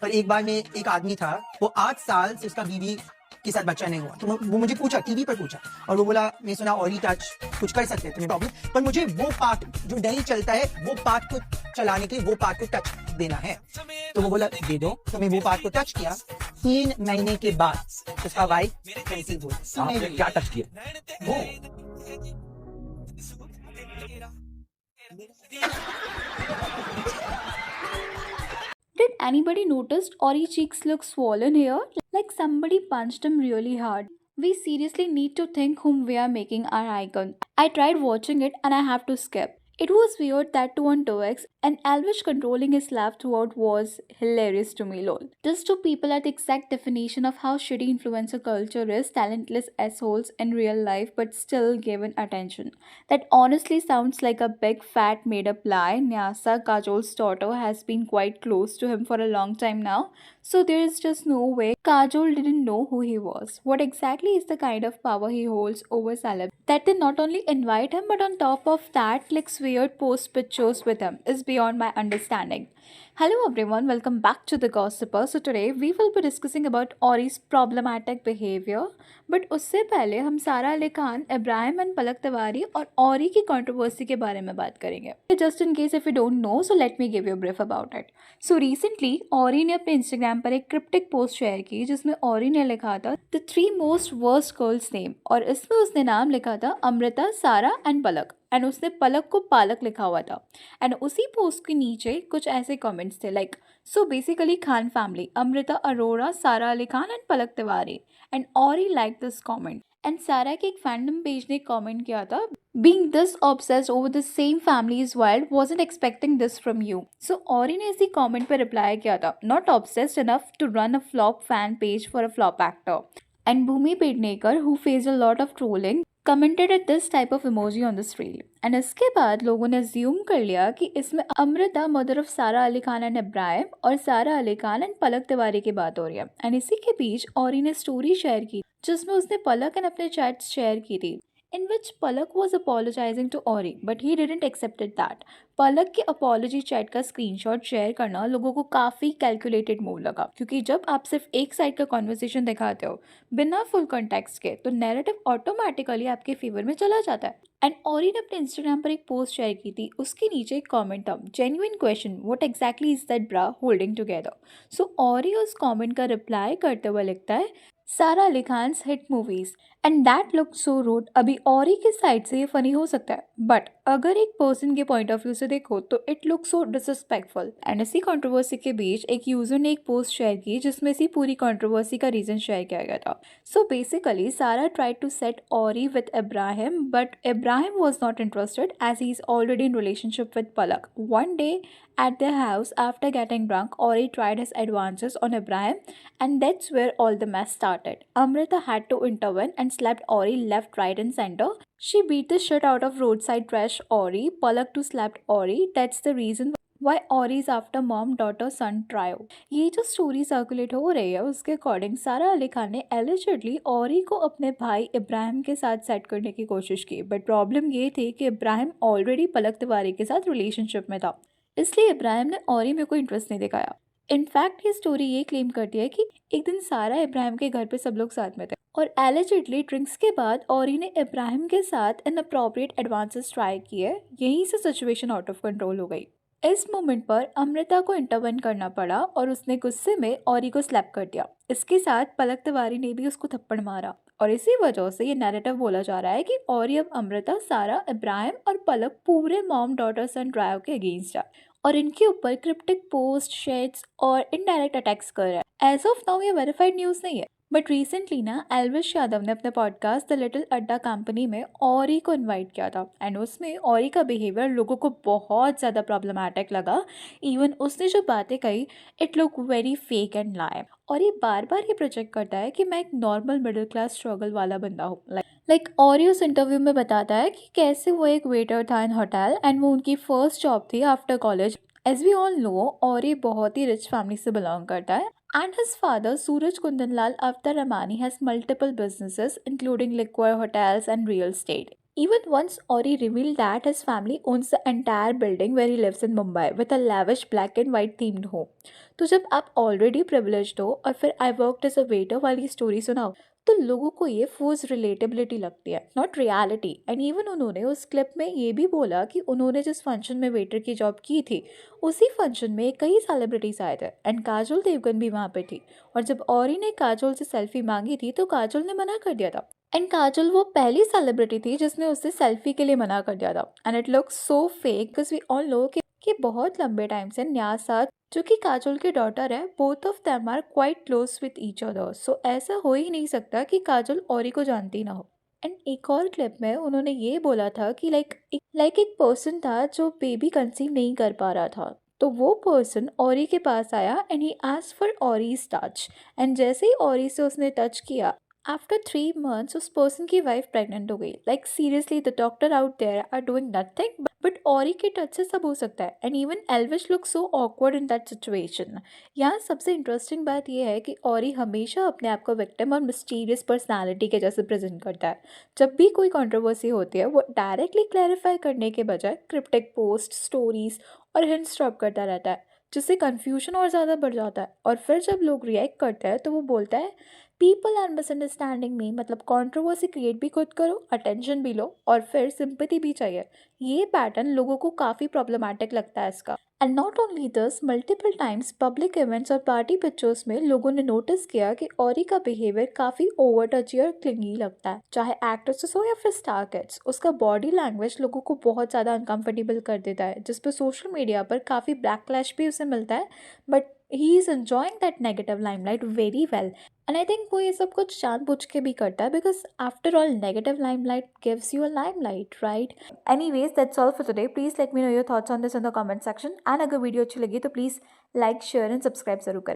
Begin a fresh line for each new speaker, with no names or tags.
पर एक बार में एक आदमी था, वो 8 साल से उसका बीवी के साथ बच्चा नहीं हुआ, तो वो मुझे पूछा, टीवी पर पूछा, और वो बोला मैं सुना ऑरी टच कुछ कर सकते हैं तुम्हें प्रॉब्लम, पर मुझे वो पार्ट जो नहीं चलता है वो पार्ट को चलाने के लिए वो पार्ट को टच देना है। तो वो बोला दे दो, तो मैं वो पार्ट को टच किया। 3 महीने के बाद उसका वाइफ कंसीव हुई।
आपने क्या टच किया?
वो
Did anybody notice Ori cheeks look swollen here? Like somebody punched him really hard. We seriously need to think whom we are making our icon. I tried watching it and I have to skip. It was weird that 2 on 2x and Alvish controlling his laugh throughout was hilarious to me, lol. These two people are the exact definition of how shitty influencer culture is, talentless assholes in real life but still given attention. That honestly sounds like a big fat made up lie. Nyasa, Kajol's daughter, has been quite close to him for a long time now, so there is just no way Kajol didn't know who he was. What exactly is the kind of power he holds over celebs that they not only invite him but on top of that clicks weird post pictures with him is beyond my understanding. Hello everyone, welcome back to the Gossiper. So today we will be discussing about Ori's problematic behavior. But उससे पहले हम सारा Ali Khan, Ibrahim and Palak Tiwari और औरी की controversy के बारे में बात करेंगे. Just in case if you don't know, so let me give you brief about it. So recently औरी ने अपने इंस्टाग्राम पर एक क्रिप्टिक पोस्ट शेयर की जिसमें औरी ने लिखा था the 3 most worst girls name, और इसमें उसने नाम लिखा था अमृता, सारा एंड पलक, एंड उसने पलक को पालक लिखा हुआ था. एंड उसी पोस्ट के नीचे कुछ ऐसे कमेंट्स थे like so basically Khan family, Amrita Arora, Sara Ali Khan and Palak Tiwari. And Ori liked this comment. And Sara के एक फैंडम पेज ने कमेंट किया था being this obsessed over the same family is wild, wasn't expecting this from you. So Ori ने इसी comment पर reply किया था not obsessed enough to run a flop fan page for a flop actor. And Bhumi Pednekar, who faced a lot of trolling, commented at this type of emoji on this reel. And इसके बाद लोगों ने assume कर लिया कि इसमें Amrita mother of सारा Ali Khan and Ibrahim और सारा अली खान एंड पलक तिवारी की बात हो रही है. एंड इसी के बीच औरी ने स्टोरी शेयर की जिसमें उसने पलक एंड अपने चैट्स शेयर की थी in which Palak was apologizing to Ori, but he didn't accepted that. पलक के अपॉलोजी चैट का स्क्रीनशॉट शेयर करना लोगों को काफ़ी कैलकुलेटेड मूव लगा, क्योंकि जब आप सिर्फ एक साइड का कॉन्वर्सेशन दिखाते हो बिना फुल कॉन्टेक्स्ट के तो नैरेटिव ऑटोमेटिकली आपके फेवर में चला जाता है. एंड ऑरी ने अपने इंस्टाग्राम पर एक पोस्ट शेयर की थी, उसके नीचे एक कमेंट था genuine question what exactly is that bra holding together. So Orry उस कमेंट का रिप्लाई करते हुए लिखता है Sara Ali Khan's hit movies and that look so rude. अभी औरी के साइड से ये फनी हो सकता है बट अगर एक पर्सन के पॉइंट ऑफ व्यू से देखो तो it look so disrespectful. And इसी कंट्रोवर्सी के बीच एक यूजर ने एक पोस्ट शेयर की जिसमें इसी पूरी कंट्रोवर्सी का रीजन शेयर किया गया था. So basically Sara tried to set Orry with Ibrahim but Ibrahim was not interested as he is already in relationship with Palak. One day at their house after getting drunk, Ori tried his advances on Ibrahim, and that's where all the mess started. Amrita had to intervene and slapped Ori left, right, and center. She beat the shit out of roadside trash Ori. Palak too slapped Ori. That's the reason why Ori is after mom, daughter, son trio. ये जो story circulate हो रही है उसके according सारा अली खान ने allegedly औरी को अपने भाई इब्राहिम के साथ सेट करने की कोशिश की, बट प्रॉब्लम ये थी कि इब्राहिम ऑलरेडी पलक तिवारी के साथ रिलेशनशिप में था, इसलिए इब्राहिम ने औरी में कोई इंटरेस्ट नहीं दिखाया. इनफैक्ट ये स्टोरी ये क्लेम करती है कि एक दिन सारा इब्राहिम के घर पे सब लोग साथ में थे और एलिजिडली ड्रिंक्स के बाद औरी ने इब्राहिम के साथ इनअप्रोप्रिएट एडवांसेस ट्राई किए. यहीं से सिचुएशन आउट ऑफ कंट्रोल हो गई. इस मोमेंट पर अमृता को इंटरवेन करना पड़ा और उसने गुस्से में औरी को स्लैप कर दिया. इसके साथ पलक तिवारी ने भी उसको थप्पड़ मारा और इसी वजह से ये नैरेटिव बोला जा रहा है कि औरी अब अमृता, सारा, इब्राहिम और पलक पूरे मॉम डॉटर सन ड्राइव के अगेंस्ट है और इनके ऊपर क्रिप्टिक पोस्ट, शेड्स और इनडायरेक्ट अटैक्स कर रहा है. एज ऑफ नाउ ये वेरीफाइड न्यूज़ नहीं है बट रिसेंटली ना एल्विश यादव ने अपने पॉडकास्ट द लिटिल अड्डा कंपनी में औरी को इनवाइट किया था एंड उसमें औरी का बिहेवियर लोगों को बहुत ज़्यादा प्रॉब्लमैटिक लगा. इवन उसने जो बातें कही it look very fake and lie. और ये बार बार ये प्रोजेक्ट करता है कि मैं एक नॉर्मल मिडिल क्लास स्ट्रगल वाला बंदा हूँ. लाइक औरी उस इंटरव्यू में बताता है कि कैसे वो एक वेटर था इन होटल एंड वो उनकी फर्स्ट जॉब थी after college. As we all know Orry बहुत ही रिच फैमिली से बिलोंग करता है and his father Suraj Kundanlal Avtar Ramani has multiple businesses including liquor, hotels and real estate. Even once Ori revealed that his family owns the entire building where he lives in Mumbai with a lavish black and white themed home. तो जब आप already privileged हो और फिर I worked as a waiter वाली story सुनाओ तो लोगों को ये फोर्स रिलेटेबिलिटी लगती है, नॉट रियलिटी। एंड इवन उन्होंने उस क्लिप में ये भी बोला कि उन्होंने जिस फंक्शन में वेटर की जॉब की थी उसी फंक्शन में कई सेलिब्रिटीज आए थे एंड काजोल देवगन भी वहाँ पे थी। और जब ऑरी ने काजोल से सेल्फी मांगी थी तो काजोल ने मना कर दिया था। एंड काजोल वो पहली सेलिब्रिटी थी जिसने उससे सेल्फी के लिए मना कर दिया था। And it looks so fake because we all know कि बहुत लंबे टाइम से न्याज साथ जो कि काजोल के डॉटर है, both of them are quite close with each other. So ऐसा हो ही नहीं सकता कि काजोल औरी को जानती ना हो। एंड एक और क्लिप में उन्होंने ये बोला था कि लाइक एक पर्सन था जो बेबी कंसीव नहीं कर पा रहा था, तो वो पर्सन औरी के पास आया and he asked for Orry's touch. And जैसे ही ऑरी से उसने टच किया, आफ्टर 3 months उस पर्सन की वाइफ प्रेग्नेंट हो गई। Like seriously the doctor out there are doing nothing but Orry के टच से सब हो सकता है। And even Elvish look so awkward in that situation. यहाँ सबसे इंटरेस्टिंग बात यह है कि ऑरी हमेशा अपने आप को विक्टिम और मिस्टीरियस पर्सनालिटी के जैसे प्रेजेंट करता है। जब भी कोई कंट्रोवर्सी होती है वो डायरेक्टली क्लैरिफाई करने के बजाय क्रिप्टिक पोस्ट, स्टोरीज और हिंट्स ड्रॉप करता रहता है, जिससे कन्फ्यूजन और ज़्यादा बढ़ जाता है। और फिर जब लोग रिएक्ट करते हैं तो वो बोलता है पीपल आर मिसअंडरस्टैंडिंग मी, मतलब कंट्रोवर्सी क्रिएट भी खुद करो, अटेंशन भी लो और फिर सिंपैथी भी चाहिए। ये पैटर्न लोगों को काफ़ी प्रॉब्लमैटिक लगता है इसका। And not only this, multiple times public events और पार्टी पिक्चर्स में लोगों ने नोटिस किया कि ऑरी का बिहेवियर काफ़ी ओवर टची और क्लिंगी लगता है, चाहे एक्ट्रेसेस हो या फिर स्टार किड्स। उसका बॉडी लैंग्वेज लोगों को बहुत ज़्यादा अनकंफर्टेबल कर देता है, जिस पर सोशल मीडिया पर काफ़ी बैकलैश भी उसे मिलता है। But he is enjoying that negative limelight very well. And I think वो ये सब कुछ जानबूझ के भी करता है because after all negative limelight gives you a limelight, right? Anyways that's all for today. Please let me know your thoughts on this in the comment section. And अगर वीडियो अच्छी लगी तो please like, share and subscribe जरूर करें।